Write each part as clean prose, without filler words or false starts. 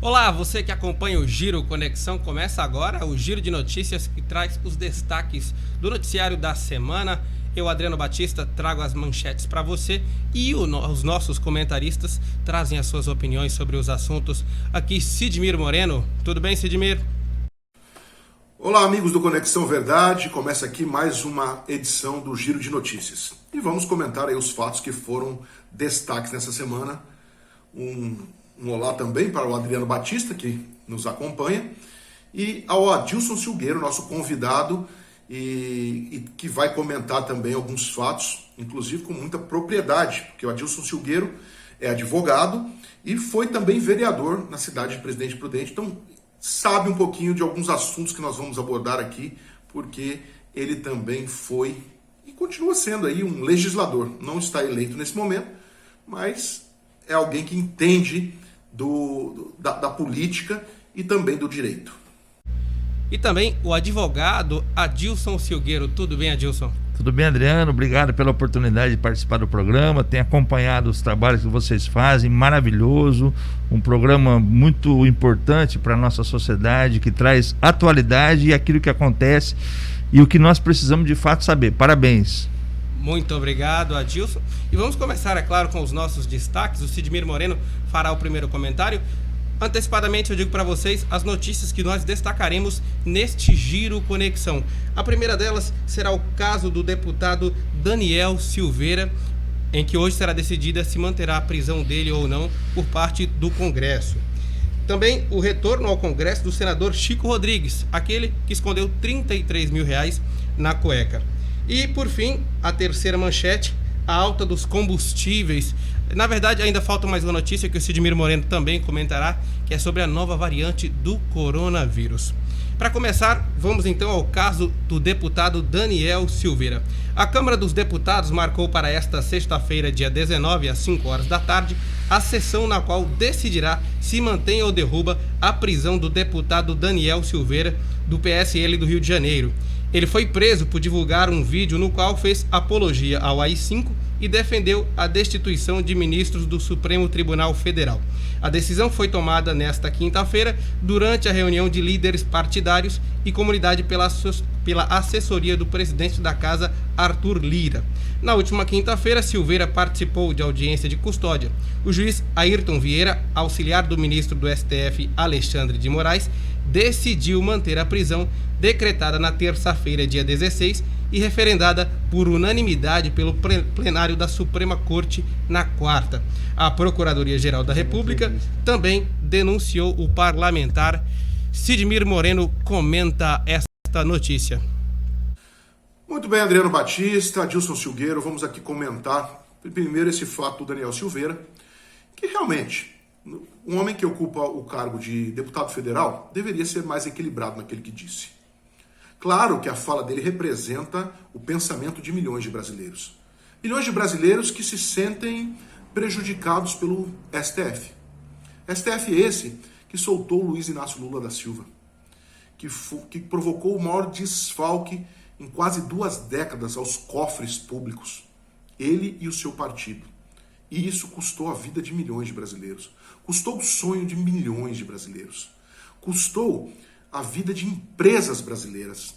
Olá, você que acompanha o Giro Conexão, começa agora o Giro de Notícias que traz os destaques do noticiário da semana. Eu, Adriano Batista, trago as manchetes para você e os nossos comentaristas trazem as suas opiniões sobre os assuntos. Aqui, Sidmir Moreno. Tudo bem, Sidmir? Olá, amigos do Conexão Verdade. Começa aqui mais uma edição do Giro de Notícias. E vamos comentar aí os fatos que foram destaques nessa semana. Um olá também para o Adriano Batista, que nos acompanha, e ao Adilson Silgueiro, nosso convidado, e que vai comentar também alguns fatos, inclusive com muita propriedade, porque o Adilson Silgueiro é advogado e foi também vereador na cidade de Presidente Prudente, então sabe um pouquinho de alguns assuntos que nós vamos abordar aqui, porque ele também foi e continua sendo aí um legislador. Não está eleito nesse momento, mas é alguém que entende da política e também do direito. E também o advogado Adilson Silgueiro. Tudo bem, Adilson? Tudo bem, Adriano? Obrigado pela oportunidade de participar do programa. Tenho acompanhado os trabalhos que vocês fazem, maravilhoso. Um programa muito importante para a nossa sociedade, que traz atualidade e aquilo que acontece e o que nós precisamos de fato saber. Parabéns. Muito obrigado, Adilson. E vamos começar, é claro, com os nossos destaques. O Sidmir Moreno fará o primeiro comentário. Antecipadamente eu digo para vocês as notícias que nós destacaremos neste Giro Conexão. A primeira delas será o caso do deputado Daniel Silveira, em que hoje será decidida se manterá a prisão dele ou não por parte do Congresso. Também o retorno ao Congresso do senador Chico Rodrigues, aquele que escondeu R$33 mil na cueca. E, por fim, a terceira manchete, a alta dos combustíveis. Na verdade, ainda falta mais uma notícia que o Sidmir Moreno também comentará, que é sobre a nova variante do coronavírus. Para começar, vamos então ao caso do deputado Daniel Silveira. A Câmara dos Deputados marcou para esta sexta-feira, dia 19, às 5 horas da tarde, a sessão na qual decidirá se mantém ou derruba a prisão do deputado Daniel Silveira, do PSL do Rio de Janeiro. Ele foi preso por divulgar um vídeo no qual fez apologia ao AI-5 e defendeu a destituição de ministros do Supremo Tribunal Federal. A decisão foi tomada nesta quinta-feira, durante a reunião de líderes partidários e comunidade pela assessoria do presidente da Casa, Arthur Lira. Na última quinta-feira, Silveira participou de audiência de custódia. O juiz Ayrton Vieira, auxiliar do ministro do STF, Alexandre de Moraes, decidiu manter a prisão decretada na terça-feira, dia 16, e referendada por unanimidade pelo plenário da Suprema Corte na quarta. A Procuradoria-Geral da República também denunciou o parlamentar. Sidmir Moreno comenta esta notícia. Muito bem, Adriano Batista, Adilson Silgueiro, vamos aqui comentar primeiro esse fato do Daniel Silveira, que realmente, um homem que ocupa o cargo de deputado federal deveria ser mais equilibrado naquele que disse. Claro que a fala dele representa o pensamento de milhões de brasileiros. Milhões de brasileiros que se sentem prejudicados pelo STF. STF esse que soltou Luiz Inácio Lula da Silva, que provocou o maior desfalque em quase 2 décadas aos cofres públicos. Ele e o seu partido. E isso custou a vida de milhões de brasileiros. Custou o sonho de milhões de brasileiros. Custou a vida de empresas brasileiras.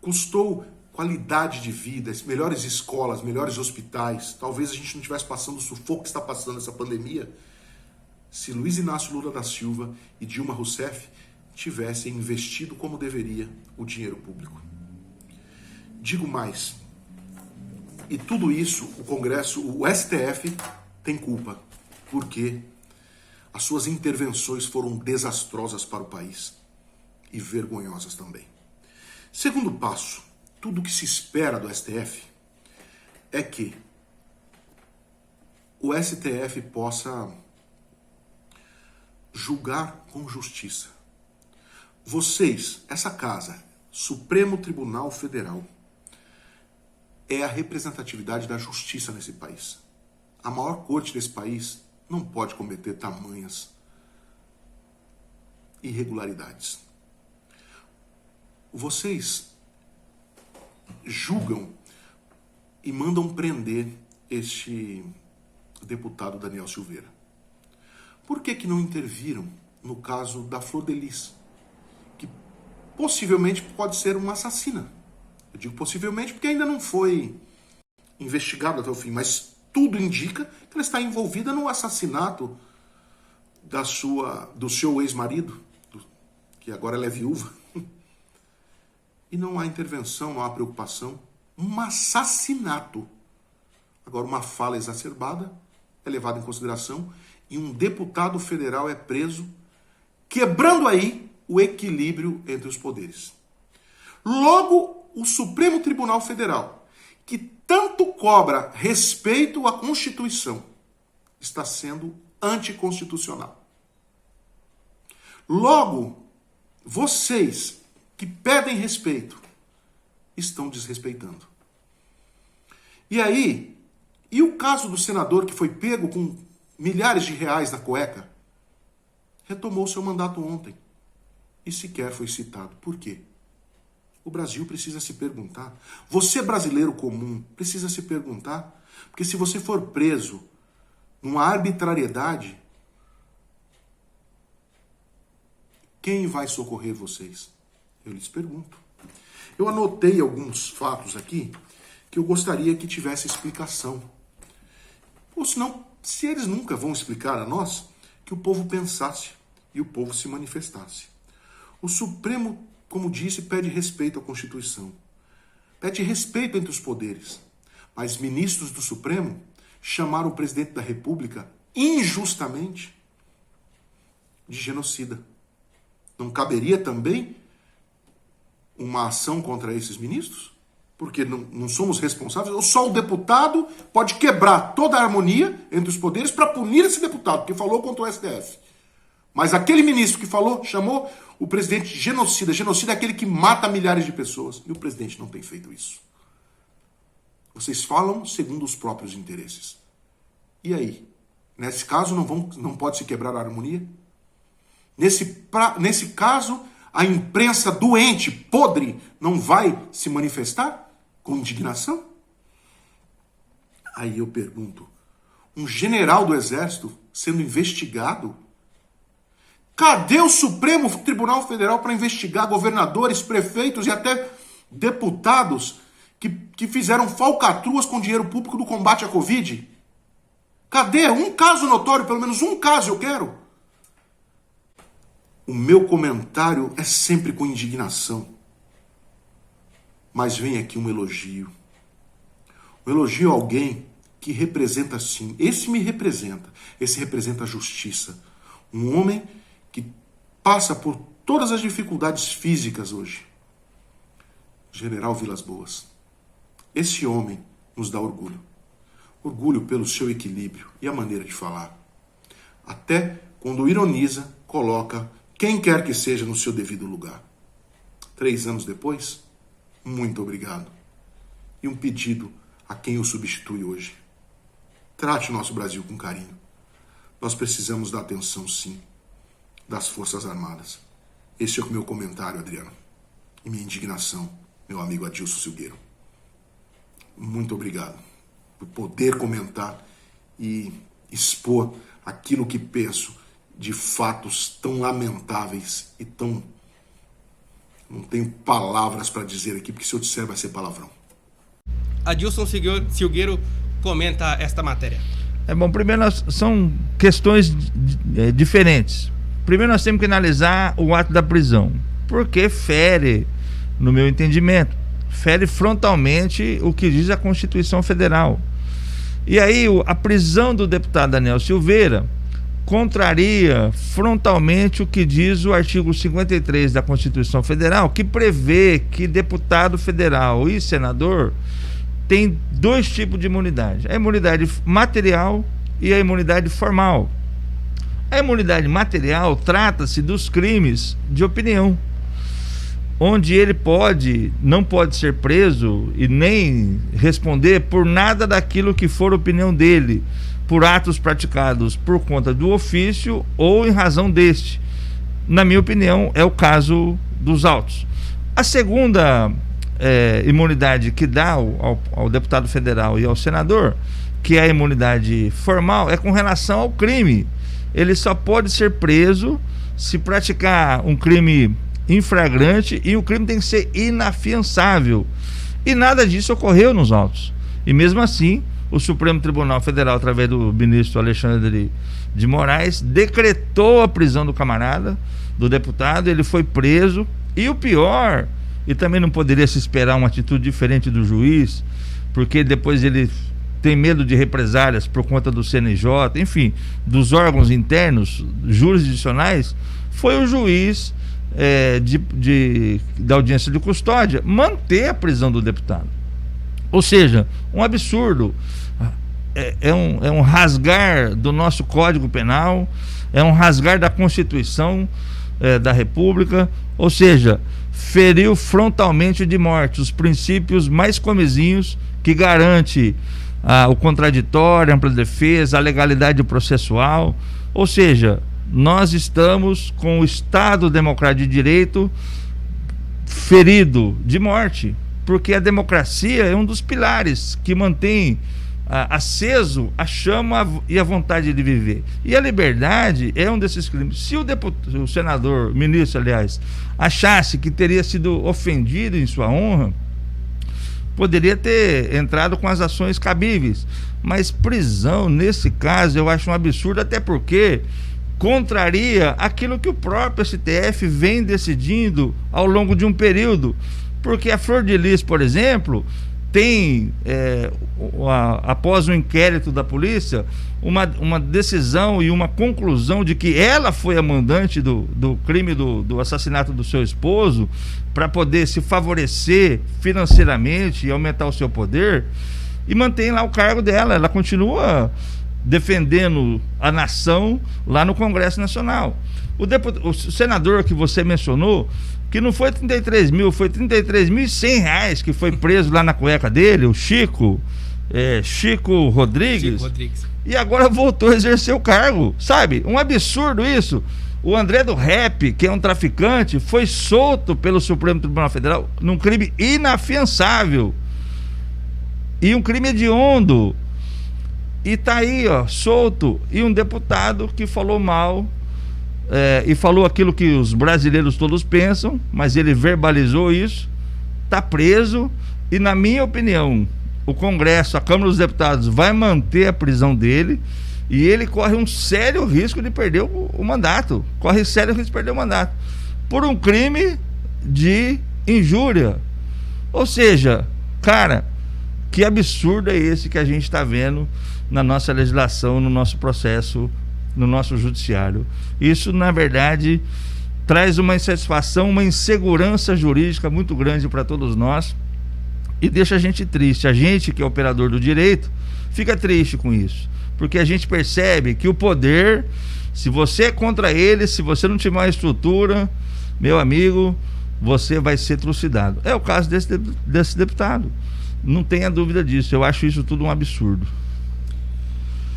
Custou qualidade de vida, melhores escolas, melhores hospitais. Talvez a gente não estivesse passando o sufoco que está passando essa pandemia se Luiz Inácio Lula da Silva e Dilma Rousseff tivessem investido como deveria o dinheiro público. Digo mais, e tudo isso o Congresso, o STF tem culpa, porque as suas intervenções foram desastrosas para o país e vergonhosas também. Segundo passo, tudo o que se espera do STF é que o STF possa julgar com justiça. Vocês, essa casa, Supremo Tribunal Federal, é a representatividade da justiça nesse país. A maior corte desse país não pode cometer tamanhas irregularidades. Vocês julgam e mandam prender este deputado Daniel Silveira. Por que não interviram no caso da Flor de Lis, que possivelmente pode ser uma assassina. Eu digo possivelmente porque ainda não foi investigado até o fim, mas tudo indica que ela está envolvida no assassinato do seu ex-marido, que agora ela é viúva. E não há intervenção, não há preocupação. Um assassinato. Agora, uma fala exacerbada é levada em consideração e um deputado federal é preso, quebrando aí o equilíbrio entre os poderes. Logo, o Supremo Tribunal Federal, que tanto cobra respeito à Constituição, está sendo anticonstitucional. Logo, vocês que pedem respeito estão desrespeitando. E aí, e o caso do senador que foi pego com milhares de reais na cueca? Retomou seu mandato ontem e sequer foi citado. Por quê? O Brasil precisa se perguntar. Você, brasileiro comum, precisa se perguntar. Porque se você for preso numa arbitrariedade, quem vai socorrer vocês? Eu lhes pergunto. Eu anotei alguns fatos aqui que eu gostaria que tivesse explicação. Ou senão, se eles nunca vão explicar a nós, que o povo pensasse e o povo se manifestasse. O Supremo, como disse, pede respeito à Constituição. Pede respeito entre os poderes. Mas ministros do Supremo chamaram o presidente da República, injustamente, de genocida. Não caberia também uma ação contra esses ministros? Porque não somos responsáveis? Ou só o deputado pode quebrar toda a harmonia entre os poderes para punir esse deputado que falou contra o STF. Mas aquele ministro que falou, chamou o presidente de genocida. Genocida é aquele que mata milhares de pessoas. E o presidente não tem feito isso. Vocês falam segundo os próprios interesses. E aí? Nesse caso, não pode se quebrar a harmonia? Nesse caso, a imprensa doente, podre, não vai se manifestar com indignação? Aí eu pergunto, um general do Exército sendo investigado? Cadê o Supremo Tribunal Federal para investigar governadores, prefeitos e até deputados que fizeram falcatruas com dinheiro público do combate à Covid? Cadê? Um caso notório, pelo menos um caso eu quero. O meu comentário é sempre com indignação. Mas vem aqui um elogio. Um elogio a alguém que representa sim. Esse me representa. Esse representa a justiça. Um homem que passa por todas as dificuldades físicas hoje. General Vilas Boas. Esse homem nos dá orgulho. Orgulho pelo seu equilíbrio e a maneira de falar. Até quando ironiza, coloca quem quer que seja no seu devido lugar. 3 anos depois, muito obrigado. E um pedido a quem o substitui hoje. Trate o nosso Brasil com carinho. Nós precisamos da atenção, sim, das Forças Armadas. Esse é o meu comentário, Adriano. E minha indignação, meu amigo Adilson Silgueiro. Muito obrigado por poder comentar e expor aquilo que penso de fatos tão lamentáveis e tão... Não tenho palavras para dizer aqui, porque se eu disser vai ser palavrão. Adilson Silgueiro comenta esta matéria. Bom, primeiro são questões diferentes. Primeiro nós temos que analisar o ato da prisão, porque fere, no meu entendimento, fere frontalmente o que diz a Constituição Federal. E aí a prisão do deputado Daniel Silveira contraria frontalmente o que diz o artigo 53 da Constituição Federal, que prevê que deputado federal e senador tem 2 tipos de imunidade: a imunidade material e a imunidade formal. A imunidade material trata-se dos crimes de opinião, onde ele não pode ser preso e nem responder por nada daquilo que for opinião dele, por atos praticados por conta do ofício ou em razão deste. Na minha opinião, é o caso dos autos. A segunda imunidade que dá ao deputado federal e ao senador, que é a imunidade formal, é com relação ao crime. Ele só pode ser preso se praticar um crime em flagrante, e o crime tem que ser inafiançável. E nada disso ocorreu nos autos. E mesmo assim, o Supremo Tribunal Federal, através do ministro Alexandre de Moraes, decretou a prisão do camarada, do deputado. Ele foi preso, e o pior, e também não poderia se esperar uma atitude diferente do juiz, porque depois ele tem medo de represálias por conta do CNJ, enfim, dos órgãos internos jurisdicionais, foi o juiz da audiência de custódia manter a prisão do deputado. Ou seja, um absurdo. É um rasgar do nosso Código Penal, é um rasgar da Constituição da República, ou seja, feriu frontalmente de morte os princípios mais comezinhos que garante o contraditório, a ampla defesa, a legalidade processual. Ou seja, nós estamos com o Estado Democrático de Direito ferido de morte, porque a democracia é um dos pilares que mantém aceso a chama e a vontade de viver. E a liberdade é um desses crimes. Se o senador, ministro, aliás, achasse que teria sido ofendido em sua honra, poderia ter entrado com as ações cabíveis. Mas prisão, nesse caso, eu acho um absurdo, até porque contraria aquilo que o próprio STF vem decidindo ao longo de um período. Porque a Flor de Lis, por exemplo, tem, após um inquérito da polícia, uma decisão e uma conclusão de que ela foi a mandante do crime do assassinato do seu esposo, para poder se favorecer financeiramente e aumentar o seu poder, e mantém lá o cargo dela. Ela continua defendendo a nação lá no Congresso Nacional. O senador que você mencionou, que não foi 33 mil, foi 33.100 reais que foi preso lá na cueca dele, o Chico Rodrigues, e agora voltou a exercer o cargo, sabe? Um absurdo isso. O André do Rap, que é um traficante, foi solto pelo Supremo Tribunal Federal num crime inafiançável e um crime hediondo, e tá aí, solto. E um deputado que falou mal, e falou aquilo que os brasileiros todos pensam, mas ele verbalizou isso, está preso. E, na minha opinião, o Congresso, a Câmara dos Deputados, vai manter a prisão dele, e ele corre um sério risco de perder o mandato, por um crime de injúria. Ou seja, cara, que absurdo é esse que a gente está vendo na nossa legislação, no nosso processo, no nosso judiciário. Isso, na verdade, traz uma insatisfação, uma insegurança jurídica muito grande para todos nós, e deixa a gente triste. A gente que é operador do direito fica triste com isso, porque a gente percebe que o poder, se você é contra ele, se você não tiver uma estrutura, meu amigo, você vai ser trucidado. É o caso desse deputado, não tenha dúvida disso. Eu acho isso tudo um absurdo.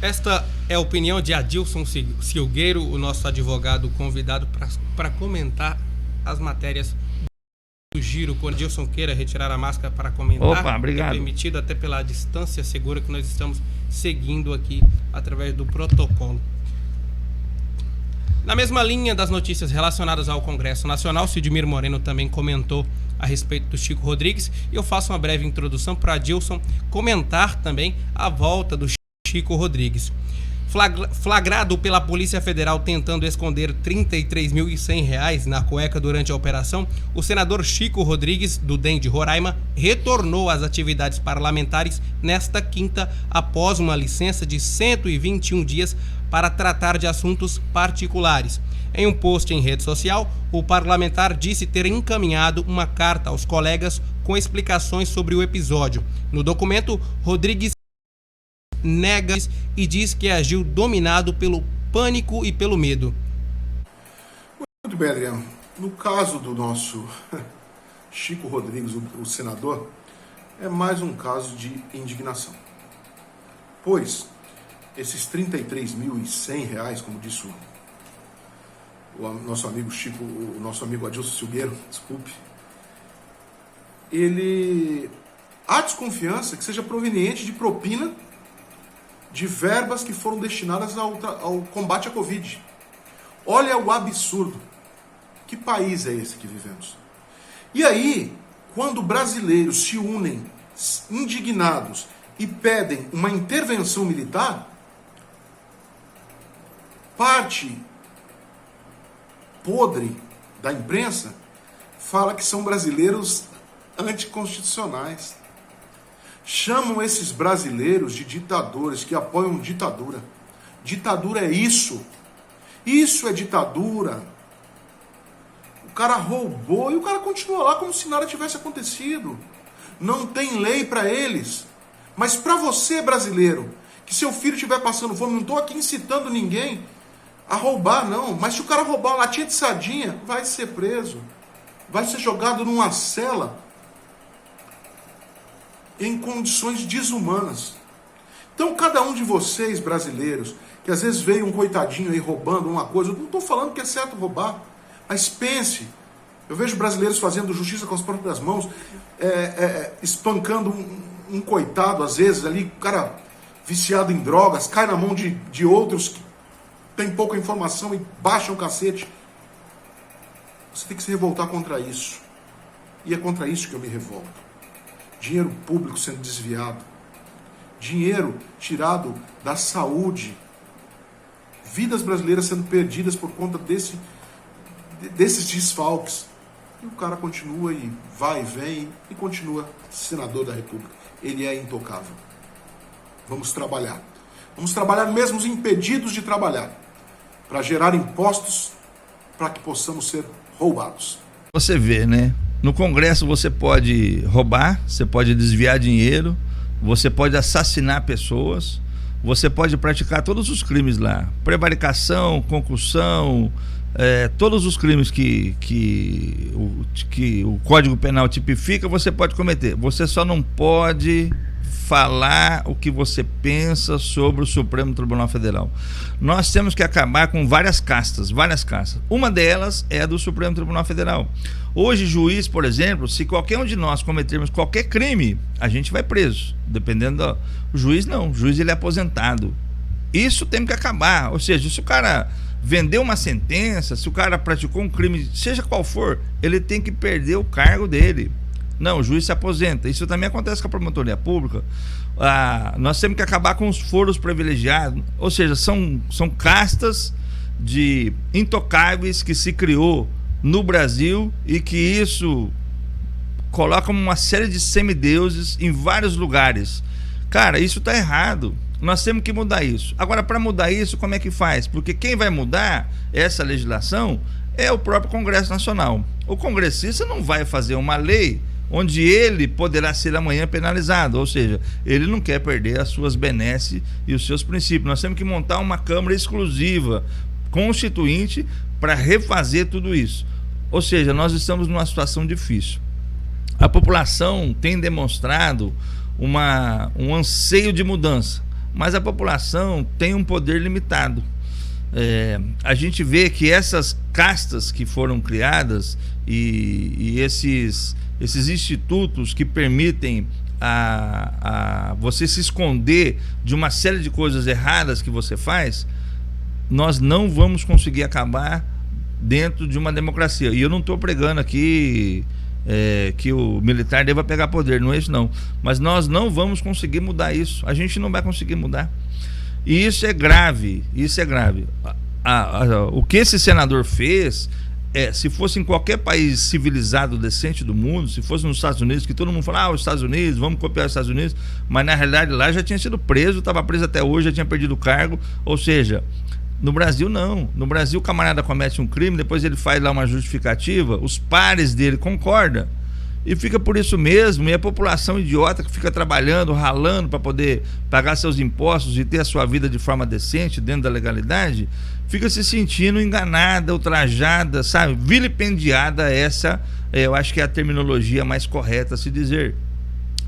Esta é a opinião de Adilson Silgueiro, o nosso advogado convidado para comentar as matérias do giro. Quando Adilson queira retirar a máscara para comentar, opa, obrigado. É permitido, até pela distância segura que nós estamos seguindo aqui através do protocolo. Na mesma linha das notícias relacionadas ao Congresso Nacional, Sidmir Moreno também comentou a respeito do Chico Rodrigues, e eu faço uma breve introdução para Adilson comentar também a volta do Chico Rodrigues. Flagrado pela Polícia Federal tentando esconder R$33.100 na cueca durante a operação, o senador Chico Rodrigues, do DEM de Roraima, retornou às atividades parlamentares nesta quinta, após uma licença de 121 dias para tratar de assuntos particulares. Em um post em rede social, o parlamentar disse ter encaminhado uma carta aos colegas com explicações sobre o episódio. No documento, Rodrigues nega e diz que agiu dominado pelo pânico e pelo medo. Muito bem, Adriano. No caso do nosso Chico Rodrigues, o senador, é mais um caso de indignação. Pois esses R$33.100, como disse o nosso amigo Chico, o nosso amigo Adilson Silgueiro, desculpe, há desconfiança que seja proveniente de propina de verbas que foram destinadas ao combate à Covid. Olha o absurdo. Que país é esse que vivemos? E aí, quando brasileiros se unem indignados e pedem uma intervenção militar, parte podre da imprensa fala que são brasileiros anticonstitucionais. Chamam esses brasileiros de ditadores, que apoiam ditadura. Ditadura é isso. Isso é ditadura. O cara roubou e o cara continua lá como se nada tivesse acontecido. Não tem lei para eles. Mas para você, brasileiro, que seu filho estiver passando fome, não estou aqui incitando ninguém a roubar, não. Mas se o cara roubar uma latinha de sardinha, vai ser preso. Vai ser jogado numa cela em condições desumanas. Então, cada um de vocês, brasileiros, que às vezes veio um coitadinho aí roubando uma coisa, eu não estou falando que é certo roubar, mas pense. Eu vejo brasileiros fazendo justiça com as próprias mãos, espancando um coitado, às vezes, ali, o cara viciado em drogas, cai na mão de outros que tem pouca informação e baixa o cacete. Você tem que se revoltar contra isso. E é contra isso que eu me revolto. Dinheiro público sendo desviado. Dinheiro tirado da saúde. Vidas brasileiras sendo perdidas por conta desses desfalques. E o cara continua e vai e vem e continua senador da República. Ele é intocável. Vamos trabalhar. Vamos trabalhar mesmo os impedidos de trabalhar. Para gerar impostos para que possamos ser roubados. Você vê, né? No Congresso você pode roubar, você pode desviar dinheiro, você pode assassinar pessoas, você pode praticar todos os crimes lá. Prevaricação, concussão, todos os crimes que o Código Penal tipifica, você pode cometer. Você só não pode falar o que você pensa sobre o Supremo Tribunal Federal. Nós temos que acabar com várias castas. Uma delas é a do Supremo Tribunal Federal. Hoje, juiz, por exemplo, se qualquer um de nós cometermos qualquer crime, a gente vai preso. Dependendo o juiz, não. O juiz, ele é aposentado. Isso tem que acabar. Ou seja, se o cara vendeu uma sentença, se o cara praticou um crime, seja qual for, ele tem que perder o cargo dele. Não, o juiz se aposenta. Isso também acontece com a promotoria pública. Nós temos que acabar com os foros privilegiados. Ou seja, são castas de intocáveis que se criou no Brasil e que isso coloca uma série de semideuses em vários lugares. Cara, isso está errado. Nós temos que mudar isso. Agora, para mudar isso, como é que faz? Porque quem vai mudar essa legislação é o próprio Congresso Nacional. O congressista não vai fazer uma lei onde ele poderá ser amanhã penalizado, ou seja, ele não quer perder as suas benesses e os seus princípios. Nós temos que montar uma Câmara exclusiva, constituinte, para refazer tudo isso. Ou seja, nós estamos numa situação difícil. A população tem demonstrado um anseio de mudança, mas a população tem um poder limitado. A gente vê que essas castas que foram criadas e esses institutos que permitem a você se esconder de uma série de coisas erradas que você faz, nós não vamos conseguir acabar dentro de uma democracia. E eu não estou pregando aqui que o militar deva pegar poder, não é isso não. Mas nós não vamos conseguir mudar isso. A gente não vai conseguir mudar. E isso é grave, O que esse senador fez, se fosse em qualquer país civilizado, decente do mundo, se fosse nos Estados Unidos, que todo mundo fala, os Estados Unidos, vamos copiar os Estados Unidos, mas na realidade lá já tinha sido preso, estava preso até hoje, já tinha perdido o cargo. Ou seja, no Brasil não. No Brasil o camarada comete um crime, depois ele faz lá uma justificativa, os pares dele concordam, e fica por isso mesmo, e a população idiota que fica trabalhando, ralando para poder pagar seus impostos e ter a sua vida de forma decente, dentro da legalidade, fica se sentindo enganada, ultrajada, sabe, vilipendiada. Essa, eu acho que é a terminologia mais correta a se dizer.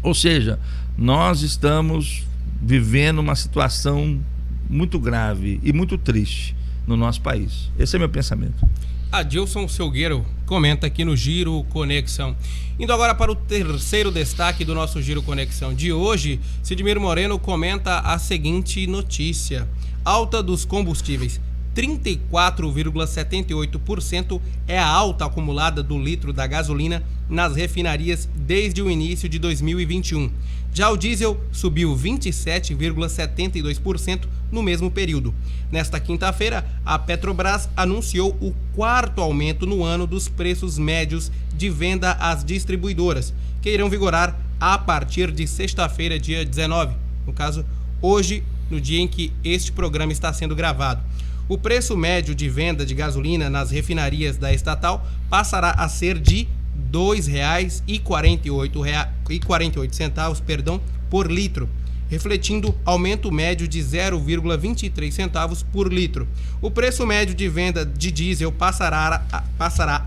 Ou seja, nós estamos vivendo uma situação muito grave e muito triste no nosso país. Esse é meu pensamento. Adilson Silgueiro comenta aqui no Giro Conexão. Indo agora para o terceiro destaque do nosso Giro Conexão de hoje, Sidmir Moreno comenta a seguinte notícia: alta dos combustíveis. 34,78% é a alta acumulada do litro da gasolina nas refinarias desde o início de 2021. Já o diesel subiu 27,72% no mesmo período. Nesta quinta-feira, a Petrobras anunciou o 4º aumento no ano dos preços médios de venda às distribuidoras, que irão vigorar a partir de sexta-feira, dia 19. No caso, hoje, no dia em que este programa está sendo gravado. O preço médio de venda de gasolina nas refinarias da estatal passará a ser de R$ 2,48 por litro, refletindo aumento médio de 0,23 centavos por litro. O preço médio de venda de diesel passará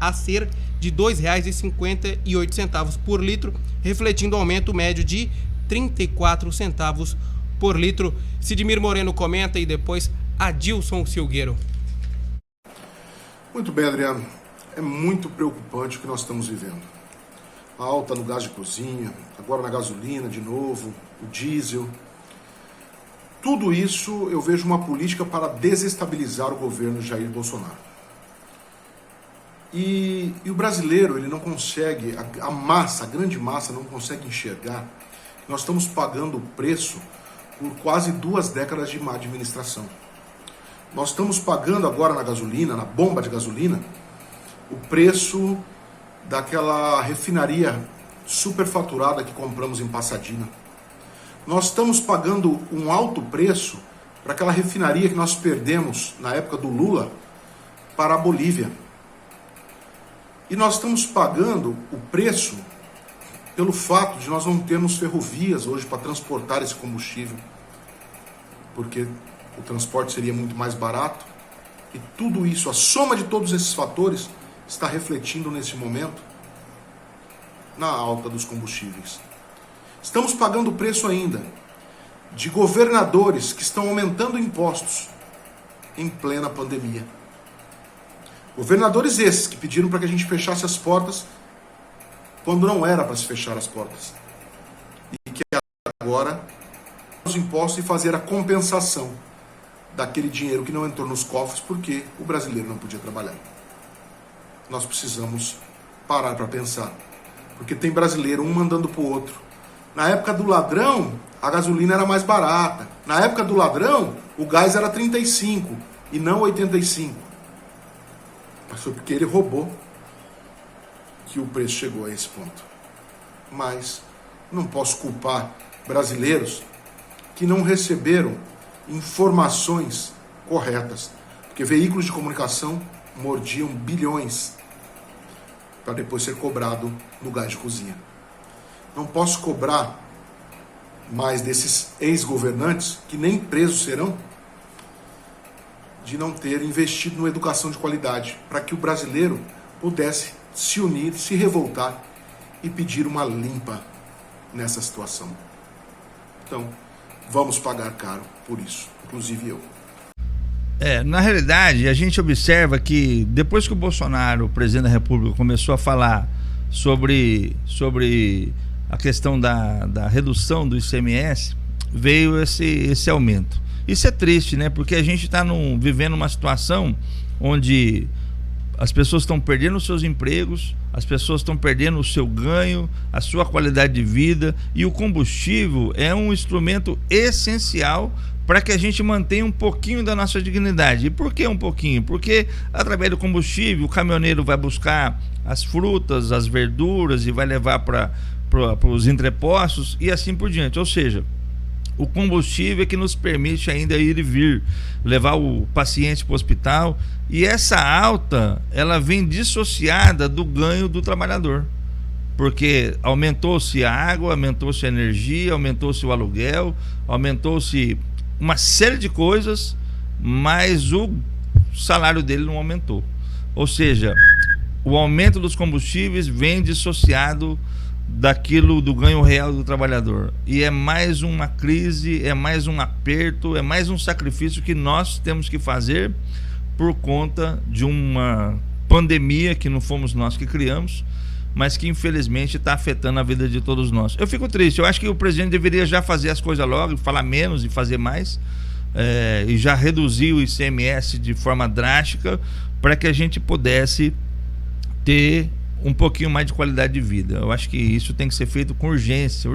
a ser de R$ 2,58 por litro, refletindo aumento médio de 34 centavos por litro. Sidmir Moreno comenta e depois Adilson Silgueiro. Muito bem, Adriano. É muito preocupante o que nós estamos vivendo. A alta no gás de cozinha, agora na gasolina de novo, o diesel. Tudo isso eu vejo uma política para desestabilizar o governo Jair Bolsonaro. E o brasileiro, ele não consegue, a massa, a grande massa não consegue enxergar que nós estamos pagando o preço por quase 2 décadas de má administração. Nós estamos pagando agora na gasolina, na bomba de gasolina, o preço daquela refinaria superfaturada que compramos em Passadina. Nós estamos pagando um alto preço para aquela refinaria que nós perdemos na época do Lula para a Bolívia. E nós estamos pagando o preço pelo fato de nós não termos ferrovias hoje para transportar esse combustível, porque o transporte seria muito mais barato. E tudo isso, a soma de todos esses fatores, está refletindo nesse momento na alta dos combustíveis. Estamos pagando o preço ainda de governadores que estão aumentando impostos em plena pandemia. Governadores esses que pediram para que a gente fechasse as portas quando não era para se fechar as portas. E que agora os impostos e fazer a compensação daquele dinheiro que não entrou nos cofres porque o brasileiro não podia trabalhar. Nós precisamos parar para pensar, porque tem brasileiro um mandando para o outro. Na época do ladrão, a gasolina era mais barata. Na época do ladrão, o gás era 35 e não 85. Mas foi porque ele roubou que o preço chegou a esse ponto. Mas não posso culpar brasileiros que não receberam informações corretas, porque veículos de comunicação mordiam bilhões para depois ser cobrado no gás de cozinha. Não posso cobrar mais desses ex-governantes, que nem presos serão, de não ter investido numa educação de qualidade, para que o brasileiro pudesse se unir, se revoltar e pedir uma limpa nessa situação. Então, vamos pagar caro por isso, inclusive eu. Na realidade, a gente observa que depois que o Bolsonaro, o presidente da República, começou a falar sobre a questão da redução do ICMS, veio esse aumento. Isso é triste, né? Porque a gente está vivendo uma situação onde as pessoas estão perdendo os seus empregos, as pessoas estão perdendo o seu ganho, a sua qualidade de vida, e o combustível é um instrumento essencial para que a gente mantenha um pouquinho da nossa dignidade. E por que um pouquinho? Porque através do combustível o caminhoneiro vai buscar as frutas, as verduras e vai levar para os entrepostos e assim por diante. Ou seja, o combustível é que nos permite ainda ir e vir, levar o paciente para o hospital, e essa alta, ela vem dissociada do ganho do trabalhador, porque aumentou-se a água, aumentou-se a energia, aumentou-se o aluguel, aumentou-se uma série de coisas, mas o salário dele não aumentou. Ou seja, o aumento dos combustíveis vem dissociado daquilo do ganho real do trabalhador, e é mais uma crise, é mais um aperto, é mais um sacrifício que nós temos que fazer por conta de uma pandemia que não fomos nós que criamos, mas que infelizmente está afetando a vida de todos nós. Eu fico triste, eu acho que o presidente deveria já fazer as coisas logo, falar menos e fazer mais, e já reduzir o ICMS de forma drástica para que a gente pudesse ter um pouquinho mais de qualidade de vida. Eu acho que isso tem que ser feito com urgência.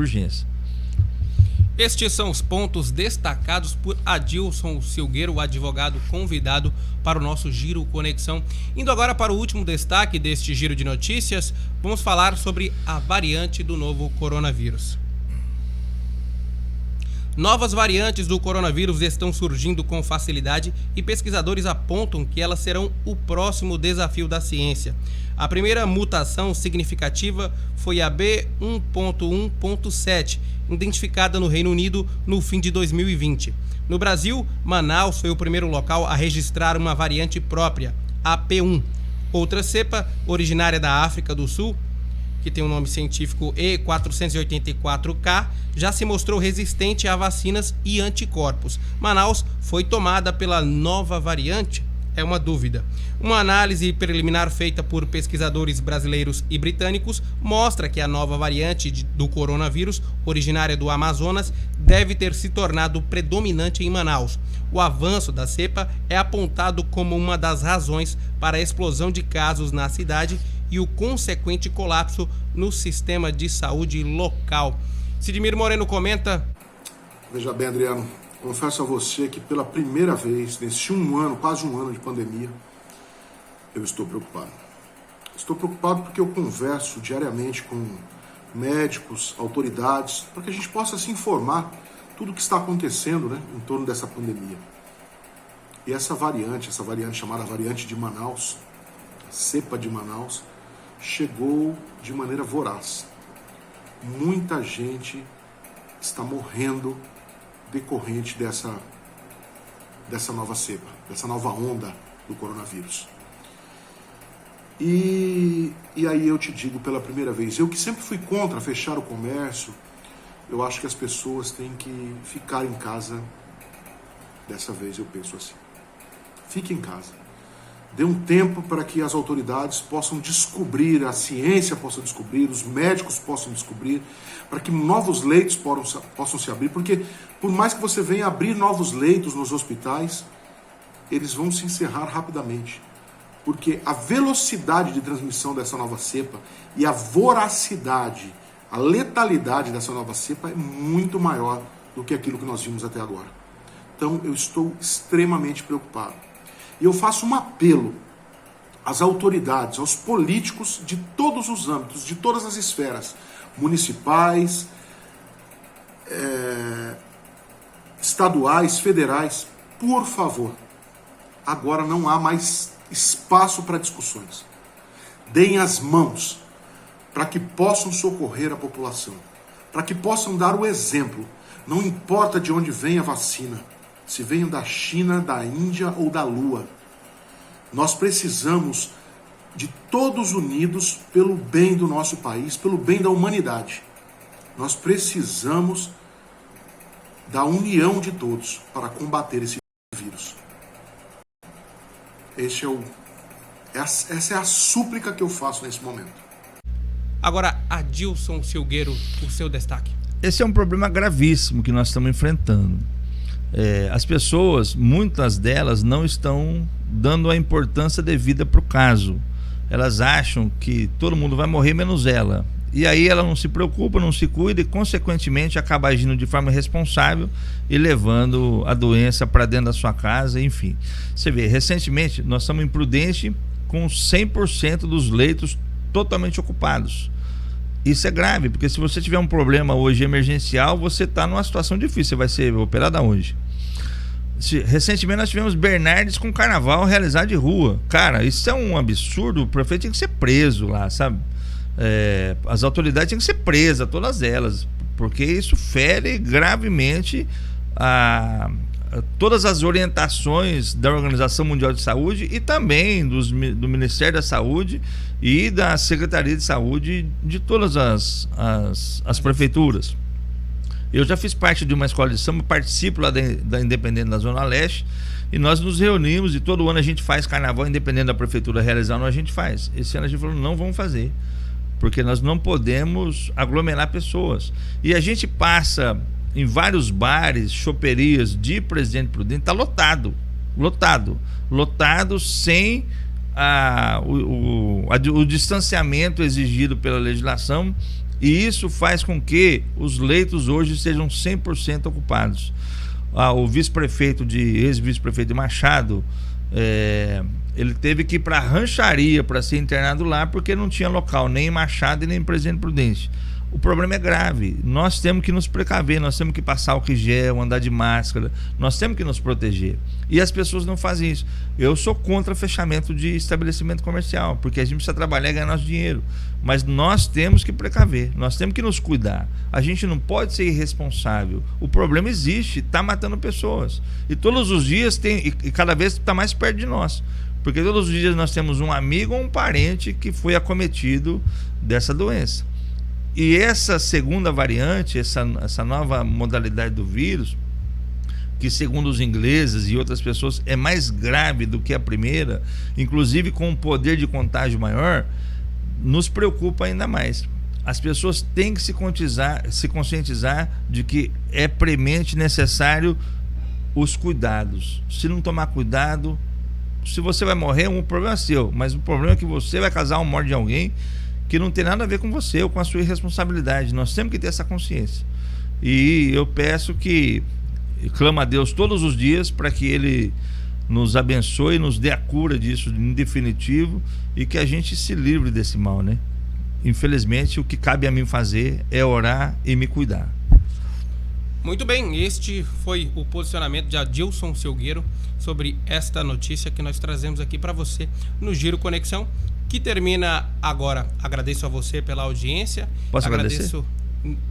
Estes são os pontos destacados por Adilson Silgueiro, o advogado convidado para o nosso Giro Conexão. Indo agora para o último destaque deste giro de notícias, vamos falar sobre a variante do novo coronavírus. Novas variantes do coronavírus estão surgindo com facilidade e pesquisadores apontam que elas serão o próximo desafio da ciência. A primeira mutação significativa foi a B1.1.7, identificada no Reino Unido no fim de 2020. No Brasil, Manaus foi o primeiro local a registrar uma variante própria, a P1. Outra cepa, originária da África do Sul, que tem o nome científico E484K, já se mostrou resistente a vacinas e anticorpos. Manaus foi tomada pela nova variante? É uma dúvida. Uma análise preliminar feita por pesquisadores brasileiros e britânicos mostra que a nova variante do coronavírus, originária do Amazonas, deve ter se tornado predominante em Manaus. O avanço da cepa é apontado como uma das razões para a explosão de casos na cidade e o consequente colapso no sistema de saúde local. Sidmir Moreno comenta. Veja bem, Adriano, confesso a você que pela primeira vez, nesse quase um ano de pandemia, eu estou preocupado. Estou preocupado porque eu converso diariamente com médicos, autoridades, para que a gente possa se informar tudo o que está acontecendo, né, em torno dessa pandemia. E essa variante chamada variante de Manaus, cepa de Manaus, chegou de maneira voraz. Muita gente está morrendo decorrente dessa nova cepa, dessa nova onda do coronavírus. E aí eu te digo pela primeira vez, eu que sempre fui contra fechar o comércio, eu acho que as pessoas têm que ficar em casa. Dessa vez eu penso assim, fique em casa. Dê um tempo para que as autoridades possam descobrir, a ciência possa descobrir, os médicos possam descobrir, para que novos leitos possam se abrir, porque por mais que você venha abrir novos leitos nos hospitais, eles vão se encerrar rapidamente, porque a velocidade de transmissão dessa nova cepa e a voracidade, a letalidade dessa nova cepa é muito maior do que aquilo que nós vimos até agora. Então eu estou extremamente preocupado. E eu faço um apelo às autoridades, aos políticos de todos os âmbitos, de todas as esferas, municipais, estaduais, federais, por favor, agora não há mais espaço para discussões. Deem as mãos para que possam socorrer a população, para que possam dar o exemplo. Não importa de onde vem a vacina, se venham da China, da Índia ou da Lua. Nós precisamos de todos unidos pelo bem do nosso país, pelo bem da humanidade. Nós precisamos da união de todos para combater esse vírus. Essa é a súplica que eu faço nesse momento. Agora, Adilson Silgueiro, o seu destaque. Esse é um problema gravíssimo que nós estamos enfrentando. As pessoas, muitas delas, não estão dando a importância devida para o caso. Elas acham que todo mundo vai morrer menos ela. E aí ela não se preocupa, não se cuida e, consequentemente, acaba agindo de forma irresponsável e levando a doença para dentro da sua casa, enfim. Você vê, recentemente nós estamos em Prudente com 100% dos leitos totalmente ocupados. Isso é grave, porque se você tiver um problema hoje emergencial, você está numa situação difícil. Você vai ser operado aonde? Recentemente nós tivemos Bernardes com carnaval realizado de rua. Cara, isso é um absurdo. O prefeito tinha que ser preso lá, sabe? As autoridades tinham que ser presas, todas elas, porque isso fere gravemente todas as orientações da Organização Mundial de Saúde e também do Ministério da Saúde e da Secretaria de Saúde de todas as prefeituras. Eu já fiz parte de uma escola de samba, participo lá da Independente da Zona Leste, e nós nos reunimos e todo ano a gente faz carnaval, independente da prefeitura realizar, a gente faz. Esse ano a gente falou, não vamos fazer, porque nós não podemos aglomerar pessoas. E a gente passa em vários bares, choperias de Presidente Prudente, está lotado sem o distanciamento exigido pela legislação, e isso faz com que os leitos hoje sejam 100% ocupados. O ex-vice-prefeito de Machado, ele teve que ir para a rancharia para ser internado lá, porque não tinha local nem em Machado e nem em Presidente Prudente. O problema é grave, nós temos que nos precaver, nós temos que passar álcool em gel, andar de máscara, nós temos que nos proteger. E as pessoas não fazem isso. Eu sou contra fechamento de estabelecimento comercial, porque a gente precisa trabalhar e ganhar nosso dinheiro. Mas nós temos que precaver, nós temos que nos cuidar. A gente não pode ser irresponsável. O problema existe, está matando pessoas. E todos os dias tem, e cada vez está mais perto de nós. Porque todos os dias nós temos um amigo ou um parente que foi acometido dessa doença. E essa segunda variante, essa nova modalidade do vírus, que segundo os ingleses e outras pessoas é mais grave do que a primeira, inclusive com um poder de contágio maior, nos preocupa ainda mais. As pessoas têm que se conscientizar de que é premente necessário os cuidados. Se não tomar cuidado, se você vai morrer, o problema é seu, mas o problema é que você vai causar uma morte de alguém que não tem nada a ver com você ou com a sua irresponsabilidade. Nós temos que ter essa consciência. E eu peço que clamo a Deus todos os dias para que Ele nos abençoe, nos dê a cura disso em definitivo e que a gente se livre desse mal, né? Infelizmente, o que cabe a mim fazer é orar e me cuidar. Muito bem, este foi o posicionamento de Adilson Silgueiro sobre esta notícia que nós trazemos aqui para você no Giro Conexão, que termina agora. Agradeço a você pela audiência. Posso agradeço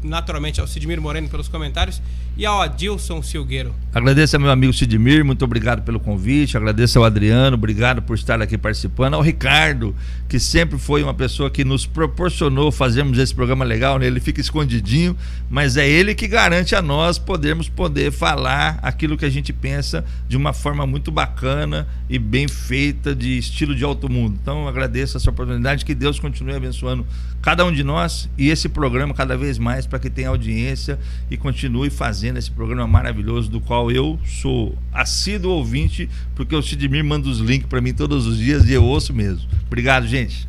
naturalmente ao Sidmir Moreno pelos comentários e ao Adilson Silgueiro. Agradeço ao meu amigo Sidmir, muito obrigado pelo convite. Agradeço ao Adriano, obrigado por estar aqui participando. Ao Ricardo, que sempre foi uma pessoa que nos proporcionou fazermos esse programa legal, né? Ele fica escondidinho, mas é ele que garante a nós poder falar aquilo que a gente pensa de uma forma muito bacana e bem feita, de estilo de alto mundo. Então agradeço essa oportunidade, que Deus continue abençoando cada um de nós e esse programa cada vez mais, para que tenha audiência e continue fazendo esse programa maravilhoso, do qual eu sou assíduo ouvinte, porque o Sidmir manda os links para mim todos os dias e eu ouço mesmo. Obrigado, gente.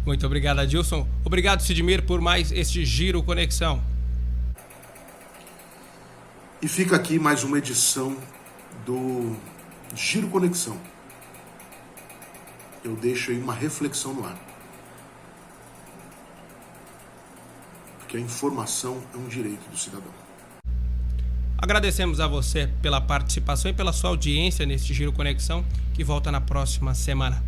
Muito obrigado, Adilson. Obrigado, Sidmir, por mais este Giro Conexão. E fica aqui mais uma edição do Giro Conexão. Eu deixo aí uma reflexão no ar. Porque a informação é um direito do cidadão. Agradecemos a você pela participação e pela sua audiência neste Giro Conexão, que volta na próxima semana.